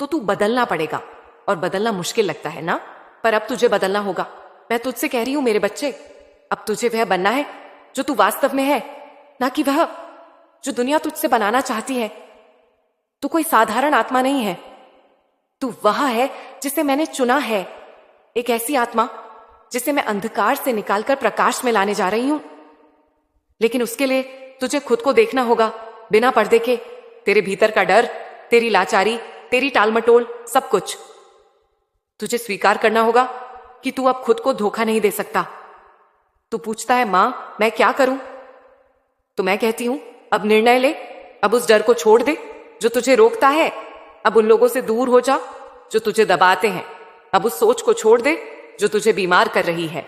तो तू बदलना पड़ेगा, और बदलना मुश्किल लगता है ना। पर अब तुझे बदलना होगा। मैं तुझसे कह रही हूं मेरे बच्चे, अब तुझे वह बनना है जो तू वास्तव में है, ना कि वह जो दुनिया तुझसे बनाना चाहती है। तू कोई साधारण आत्मा नहीं है, तू वह है जिसे मैंने चुना है। एक ऐसी आत्मा जिसे मैं अंधकार से निकालकर प्रकाश में लाने जा रही हूं। लेकिन उसके लिए तुझे खुद को देखना होगा बिना पर्दे के। तेरे भीतर का डर, तेरी लाचारी, तेरी टालमटोल, सब कुछ तुझे स्वीकार करना होगा कि तू अब खुद को धोखा नहीं दे सकता। तू पूछता है मां मैं क्या करूं? तो मैं कहती हूं अब निर्णय ले, अब उस डर को छोड़ दे जो तुझे रोकता है। अब उन लोगों से दूर हो जा जो तुझे दबाते हैं। अब उस सोच को छोड़ दे जो तुझे बीमार कर रही है।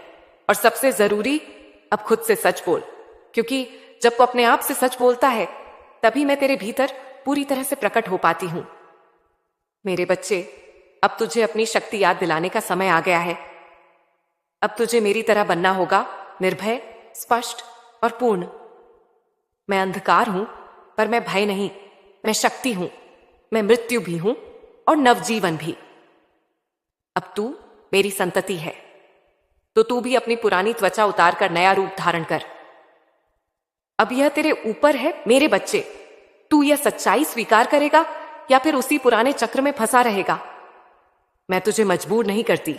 और सबसे जरूरी, अब खुद से सच बोल, क्योंकि जब तू अपने आप से सच बोलता है तभी मैं तेरे भीतर पूरी तरह से प्रकट हो पाती हूं। मेरे बच्चे, अब तुझे अपनी शक्ति याद दिलाने का समय आ गया है। अब तुझे मेरी तरह बनना होगा, निर्भय, स्पष्ट और पूर्ण। मैं अंधकार हूं, पर मैं भय नहीं। मैं शक्ति हूं, मैं मृत्यु भी हूं और नवजीवन भी। अब तू मेरी संतति है, तो तू भी अपनी पुरानी त्वचा उतार कर नया रूप धारण कर। अब यह तेरे ऊपर है मेरे बच्चे। तू यह सच्चाई स्वीकार करेगा या फिर उसी पुराने चक्र में फंसा रहेगा? मैं तुझे मजबूर नहीं करती,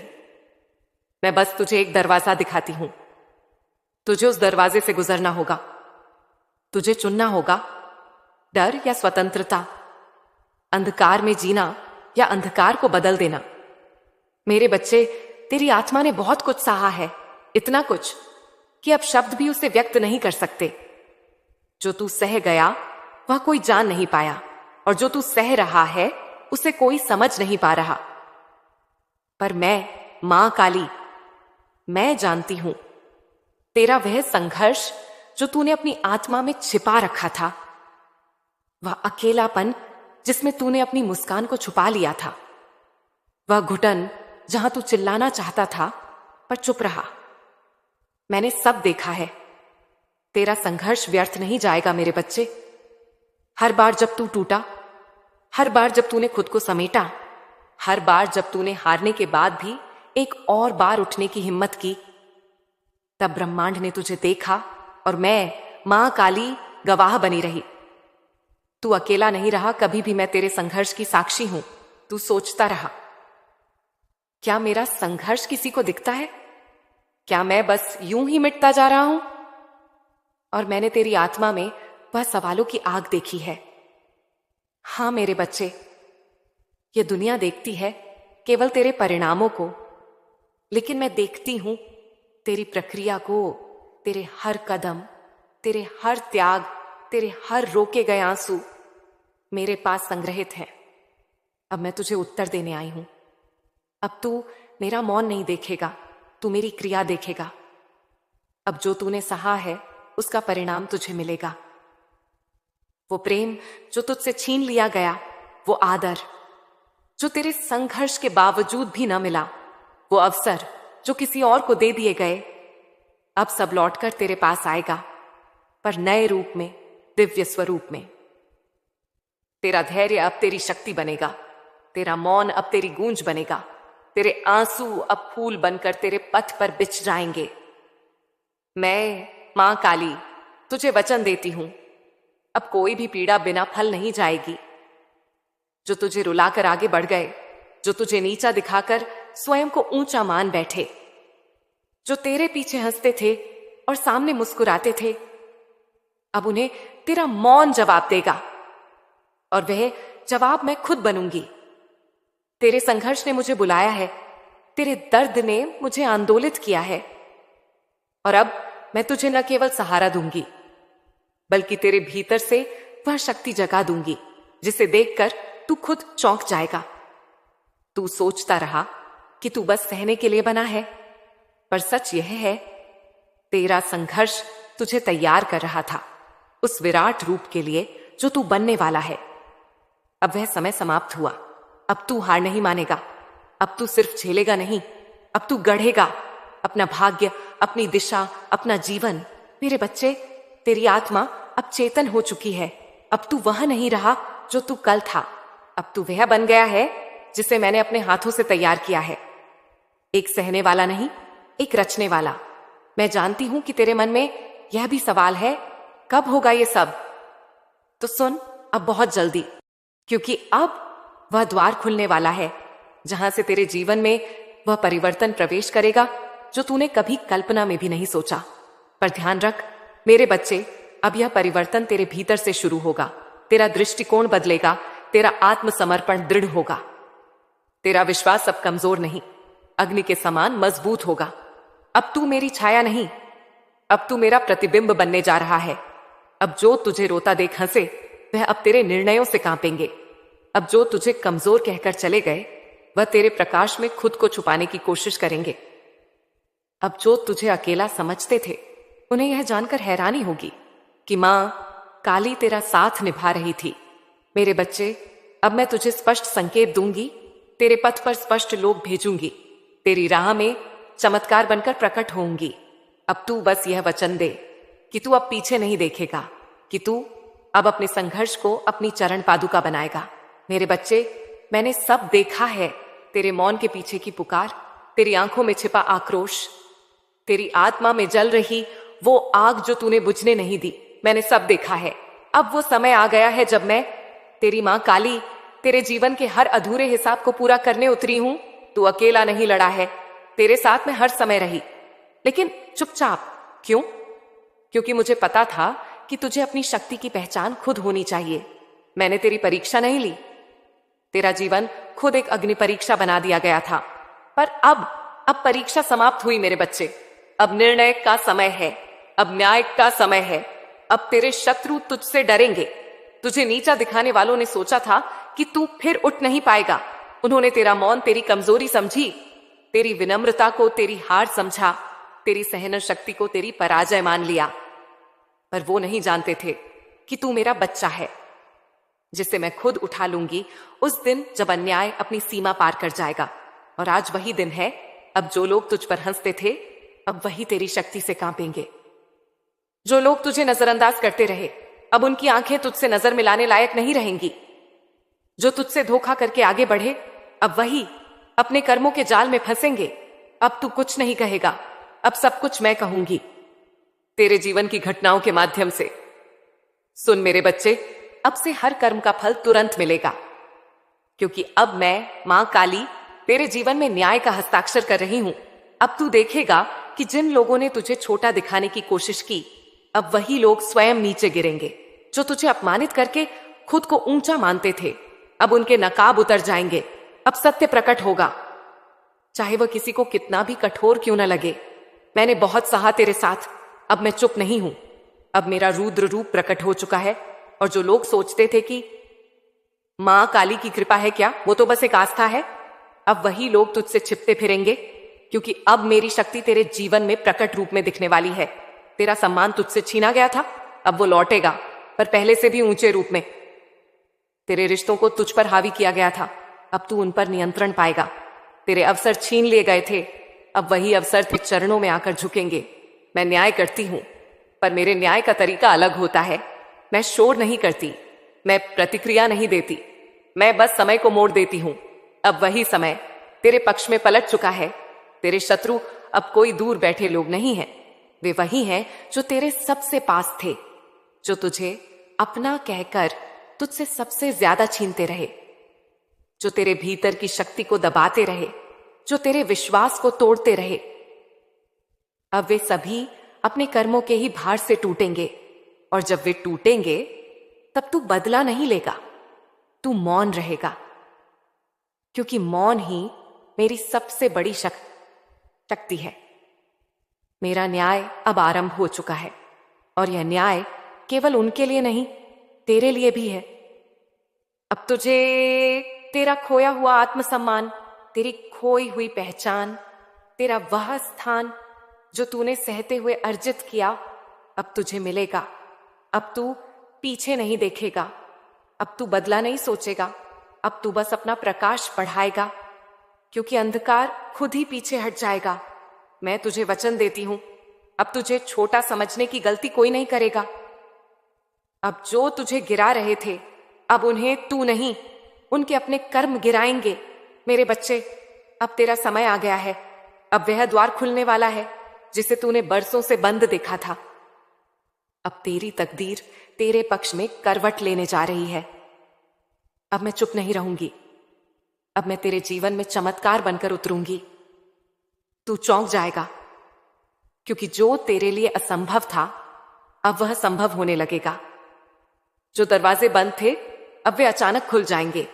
मैं बस तुझे एक दरवाजा दिखाती हूं। तुझे उस दरवाजे से गुजरना होगा। तुझे चुनना होगा, डर या स्वतंत्रता, अंधकार में जीना या अंधकार को बदल देना। मेरे बच्चे, तेरी आत्मा ने बहुत कुछ सहा है, इतना कुछ कि अब शब्द भी उसे व्यक्त नहीं कर सकते। जो तू सह गया वह कोई जान नहीं पाया, और जो तू सह रहा है उसे कोई समझ नहीं पा रहा। पर मैं, मां काली, मैं जानती हूं तेरा वह संघर्ष जो तूने अपनी आत्मा में छिपा रखा था, वह अकेलापन जिसमें तूने अपनी मुस्कान को छुपा लिया था, वह घुटन जहां तू चिल्लाना चाहता था पर चुप रहा। मैंने सब देखा है। तेरा संघर्ष व्यर्थ नहीं जाएगा मेरे बच्चे। हर बार जब तू टूटा, हर बार जब तूने खुद को समेटा, हर बार जब तूने हारने के बाद भी एक और बार उठने की हिम्मत की, तब ब्रह्मांड ने तुझे देखा और मैं, मां काली, गवाह बनी रही। तू अकेला नहीं रहा कभी भी। मैं तेरे संघर्ष की साक्षी हूं। तू सोचता रहा, क्या मेरा संघर्ष किसी को दिखता है? क्या मैं बस यूं ही मिटता जा रहा हूं? और मैंने तेरी आत्मा में वह सवालों की आग देखी है। हां मेरे बच्चे, ये दुनिया देखती है केवल तेरे परिणामों को, लेकिन मैं देखती हूं तेरी प्रक्रिया को, तेरे हर कदम, तेरे हर त्याग, तेरे हर रोके गए आंसू मेरे पास संग्रहित हैं। अब मैं तुझे उत्तर देने आई हूं। अब तू मेरा मौन नहीं देखेगा, तू मेरी क्रिया देखेगा। अब जो तूने सहा है उसका परिणाम तुझे मिलेगा। वो प्रेम जो तुझसे छीन लिया गया, वो आदर जो तेरे संघर्ष के बावजूद भी न मिला, वो अवसर जो किसी और को दे दिए गए, अब सब लौटकर तेरे पास आएगा, पर नए रूप में, दिव्य स्वरूप में। तेरा धैर्य अब तेरी शक्ति बनेगा, तेरा मौन अब तेरी गूंज बनेगा, तेरे आंसू अब फूल बनकर तेरे पथ पर बिछ जाएंगे। मैं, मां काली, तुझे वचन देती हूं, अब कोई भी पीड़ा बिना फल नहीं जाएगी। जो तुझे रुलाकर आगे बढ़ गए, जो तुझे नीचा दिखाकर स्वयं को ऊंचा मान बैठे, जो तेरे पीछे हंसते थे और सामने मुस्कुराते थे, अब उन्हें तेरा मौन जवाब देगा, और वह जवाब मैं खुद बनूंगी। तेरे संघर्ष ने मुझे बुलाया है, तेरे दर्द ने मुझे आंदोलित किया है, और अब मैं तुझे न केवल सहारा दूंगी, बल्कि तेरे भीतर से वह शक्ति जगा दूंगी जिसे देखकर तू खुद चौंक जाएगा। तू सोचता रहा कि तू बस सहने के लिए बना है, पर सच यह है, तेरा संघर्ष तुझे तैयार कर रहा था उस विराट रूप के लिए जो तू बनने वाला है। अब वह समय समाप्त हुआ। अब तू हार नहीं मानेगा। अब तू सिर्फ झेलेगा नहीं, अब तू गढ़ेगा अपना भाग्य, अपनी दिशा, अपना जीवन। मेरे बच्चे, तेरी आत्मा अब चेतन हो चुकी है। अब तू वह नहीं रहा जो तू कल था। अब तू वह बन गया है जिसे मैंने अपने हाथों से तैयार किया है। एक सहने वाला नहीं, एक रचने वाला। मैं जानती हूं कि तेरे मन में यह भी सवाल है, कब होगा ये सब? तो सुन, अब बहुत जल्दी, क्योंकि अब वह द्वार खुलने वाला है जहां से तेरे जीवन में वह परिवर्तन प्रवेश करेगा जो तूने कभी कल्पना में भी नहीं सोचा। पर ध्यान रख मेरे बच्चे, अब यह परिवर्तन तेरे भीतर से शुरू होगा। तेरा दृष्टिकोण बदलेगा, तेरा आत्मसमर्पण दृढ़ होगा, तेरा विश्वास अब कमजोर नहीं, अग्नि के समान मजबूत होगा। अब तू मेरी छाया नहीं, अब तू मेरा प्रतिबिंब बनने जा रहा है। अब जो तुझे रोता देख हंसे, वह अब तेरे निर्णयों से कांपेंगे। अब जो तुझे कमजोर कहकर चले गए, वह तेरे प्रकाश में खुद को छुपाने की कोशिश करेंगे। अब जो तुझे अकेला समझते थे, उन्हें यह जानकर हैरानी होगी कि मां काली तेरा साथ निभा रही थी। मेरे बच्चे, अब मैं तुझे स्पष्ट संकेत दूंगी, तेरे पथ पर स्पष्ट लोग भेजूंगी, तेरी राह में चमत्कार बनकर प्रकट होंगी। अब तू बस यह वचन दे कि तू अब पीछे नहीं देखेगा, कि तू अब अपने संघर्ष को अपनी चरण पादुका बनाएगा। मेरे बच्चे, मैंने सब देखा है, तेरे मौन के पीछे की पुकार, तेरी आंखों में छिपा आक्रोश, तेरी आत्मा में जल रही वो आग जो तूने बुझने नहीं दी। मैंने सब देखा है। अब वो समय आ गया है जब मैं, तेरी मां काली, तेरे जीवन के हर अधूरे हिसाब को पूरा करने उतरी हूं। तू अकेला नहीं लड़ा है, तेरे साथ मैं हर समय रही, लेकिन चुपचाप। क्यों? क्योंकि मुझे पता था कि तुझे अपनी शक्ति की पहचान खुद होनी चाहिए। मैंने तेरी परीक्षा नहीं ली, तेरा जीवन खुद एक अग्नि परीक्षा बना दिया गया था। पर अब परीक्षा समाप्त हुई मेरे बच्चे। अब निर्णय का समय है, अब न्याय का समय है। अब तेरे शत्रु तुझसे डरेंगे। तुझे नीचा दिखाने वालों ने सोचा था कि तू फिर उठ नहीं पाएगा। उन्होंने तेरा मौन तेरी कमजोरी समझी, तेरी विनम्रता को तेरी हार समझा, तेरी सहन शक्ति को तेरी पराजय मान लिया। पर वो नहीं जानते थे कि तू मेरा बच्चा है, जिसे मैं खुद उठा लूंगी उस दिन जब अन्याय अपनी सीमा पार कर जाएगा। और आज वही दिन है। अब जो लोग तुझ पर हंसते थे, अब वही तेरी शक्ति से कांपेंगे। जो लोग तुझे नजरअंदाज करते रहे, अब उनकी आंखें तुझसे नजर मिलाने लायक नहीं रहेंगी। जो तुझसे धोखा करके आगे बढ़े, अब वही अपने कर्मों के जाल में फंसेंगे। अब तू कुछ नहीं कहेगा, अब सब कुछ मैं कहूंगी, तेरे जीवन की घटनाओं के माध्यम से। सुन मेरे बच्चे, अब से हर कर्म का फल तुरंत मिलेगा, क्योंकि अब मैं मां काली तेरे जीवन में न्याय का हस्ताक्षर कर रही हूं। अब तू देखेगा कि जिन लोगों ने तुझे छोटा दिखाने की कोशिश की, अब वही लोग स्वयं नीचे गिरेंगे। जो तुझे अपमानित करके खुद को ऊंचा मानते थे, अब उनके नकाब उतर जाएंगे। अब सत्य प्रकट होगा, चाहे वह किसी को कितना भी कठोर क्यों न लगे। मैंने बहुत सहा तेरे साथ, अब मैं चुप नहीं हूं। अब मेरा रुद्र रूप प्रकट हो चुका है, और जो लोग सोचते थे कि मां काली की कृपा है क्या, वो तो बस एक आस्था है, अब वही लोग तुझसे छिपते फिरेंगे, क्योंकि अब मेरी शक्ति तेरे जीवन में प्रकट रूप में दिखने वाली है। तेरा सम्मान तुझसे छीना गया था, अब वो लौटेगा, पर पहले से भी ऊंचे रूप में। तेरे रिश्तों को तुझ पर हावी किया गया था, अब तू उन पर नियंत्रण पाएगा। तेरे अवसर छीन लिए गए थे, अब वही अवसर तेरे चरणों में आकर झुकेंगे। मैं न्याय करती हूं, पर मेरे न्याय का तरीका अलग होता है। मैं शोर नहीं करती, मैं प्रतिक्रिया नहीं देती, मैं बस समय को मोड़ देती हूं। अब वही समय तेरे पक्ष में पलट चुका है। तेरे शत्रु अब कोई दूर बैठे लोग नहीं हैं, वे वही हैं जो तेरे सबसे पास थे, जो तुझे अपना कहकर तुझसे सबसे ज्यादा छीनते रहे, जो तेरे भीतर की शक्ति को दबाते रहे, जो तेरे विश्वास को तोड़ते रहे, अब वे सभी अपने कर्मों के ही भार से टूटेंगे। और जब वे टूटेंगे तब तू बदला नहीं लेगा, तू मौन रहेगा, क्योंकि मौन ही मेरी सबसे बड़ी शक्ति है। मेरा न्याय अब आरंभ हो चुका है, और यह न्याय केवल उनके लिए नहीं, तेरे लिए भी है। अब तुझे तेरा खोया हुआ आत्मसम्मान, तेरी खोई हुई पहचान, तेरा वह स्थान जो तूने सहते हुए अर्जित किया, अब तुझे मिलेगा। अब तू पीछे नहीं देखेगा, अब तू बदला नहीं सोचेगा, अब तू बस अपना प्रकाश बढ़ाएगा, क्योंकि अंधकार खुद ही पीछे हट जाएगा। मैं तुझे वचन देती हूं, अब तुझे छोटा समझने की गलती कोई नहीं करेगा। अब जो तुझे गिरा रहे थे, अब उन्हें तू नहीं, उनके अपने कर्म गिराएंगे। मेरे बच्चे, अब तेरा समय आ गया है। अब वह द्वार खुलने वाला है जिसे तूने बरसों से बंद देखा था। अब तेरी तकदीर तेरे पक्ष में करवट लेने जा रही है। अब मैं चुप नहीं रहूंगी, अब मैं तेरे जीवन में चमत्कार बनकर उतरूंगी। तू चौंक जाएगा, क्योंकि जो तेरे लिए असंभव था अब वह संभव होने लगेगा। जो दरवाजे बंद थे अब वे अचानक खुल जाएंगे।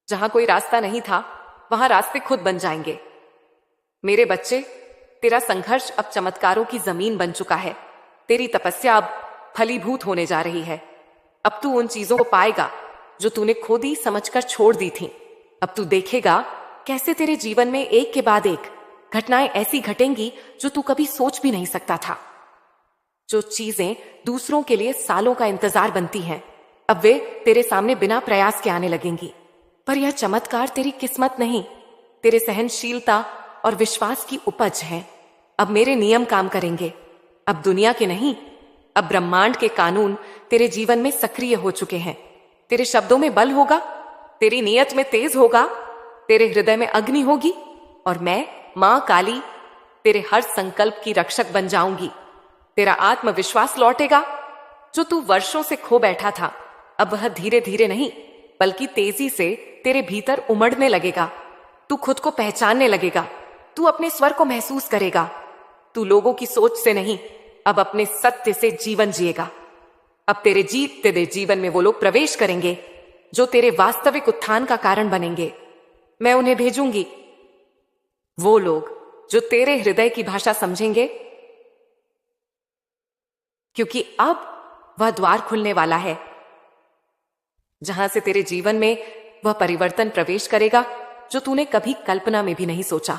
जहां कोई रास्ता नहीं था वहां रास्ते खुद बन जाएंगे। मेरे बच्चे, तेरा संघर्ष अब चमत्कारों की जमीन बन चुका है। तेरी तपस्या अब फलीभूत होने जा रही है। अब तू उन चीजों को पाएगा जो तूने खुद ही समझकर छोड़ दी थी। अब तू देखेगा कैसे तेरे जीवन में एक के बाद एक घटनाएं ऐसी घटेंगी जो तू कभी सोच भी नहीं सकता था। जो चीजें दूसरों के लिए सालों का इंतजार बनती हैं, अब वे तेरे सामने बिना प्रयास के आने लगेंगी। पर यह चमत्कार तेरी किस्मत नहीं, तेरे सहनशीलता और विश्वास की उपज है। अब मेरे नियम काम करेंगे, अब दुनिया के नहीं। अब ब्रह्मांड के कानून तेरे जीवन में सक्रिय हो चुके हैं। तेरे शब्दों में बल होगा, तेरी नीयत में तेज होगा, तेरे हृदय में अग्नि होगी, और मैं मां काली तेरे हर संकल्प की रक्षक बन जाऊंगी। तेरा आत्मविश्वास लौटेगा जो तू वर्षों से खो बैठा था। अब वह धीरे धीरे नहीं बल्कि तेजी से तेरे भीतर उमड़ने लगेगा। तू खुद को पहचानने लगेगा, तू अपने स्वर को महसूस करेगा। तू लोगों की सोच से नहीं, अब अपने सत्य से जीवन जिएगा। अब तेरे जीते दे जीवन में वो लोग प्रवेश करेंगे जो तेरे वास्तविक उत्थान का कारण बनेंगे। मैं उन्हें भेजूंगी, वो लोग जो तेरे हृदय की भाषा समझेंगे, क्योंकि अब वह द्वार खुलने वाला है जहां से तेरे जीवन में वह परिवर्तन प्रवेश करेगा जो तूने कभी कल्पना में भी नहीं सोचा।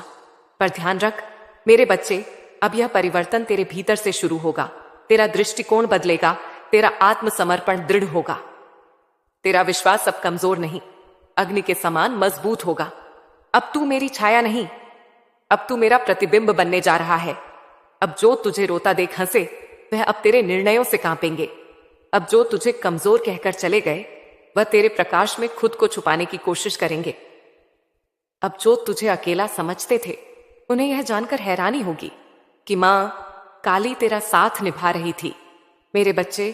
पर ध्यान रख मेरे बच्चे, अब यह परिवर्तन तेरे भीतर से शुरू होगा। तेरा दृष्टिकोण बदलेगा, तेरा आत्मसमर्पण दृढ़ होगा, तेरा विश्वास अब कमजोर नहीं, अग्नि के समान मजबूत होगा। अब तू मेरी छाया नहीं, अब तू मेरा प्रतिबिंब बनने जा रहा है। अब जो तुझे रोता देख हंसे वह अब तेरे निर्णयों से कांपेंगे। अब जो तुझे कमजोर कहकर चले गए वह तेरे प्रकाश में खुद को छुपाने की कोशिश करेंगे। अब जो तुझे अकेला समझते थे उन्हें यह जानकर हैरानी होगी कि मां काली तेरा साथ निभा रही थी। मेरे बच्चे,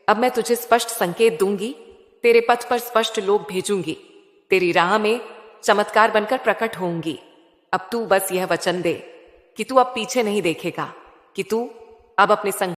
अब मैं तुझे स्पष्ट संकेत दूंगी, तेरे पथ पर स्पष्ट लोग भेजूंगी, तेरी राह में चमत्कार बनकर प्रकट होंगी। अब तू बस यह वचन दे कि तू अब पीछे नहीं देखेगा, कि तू अब अपने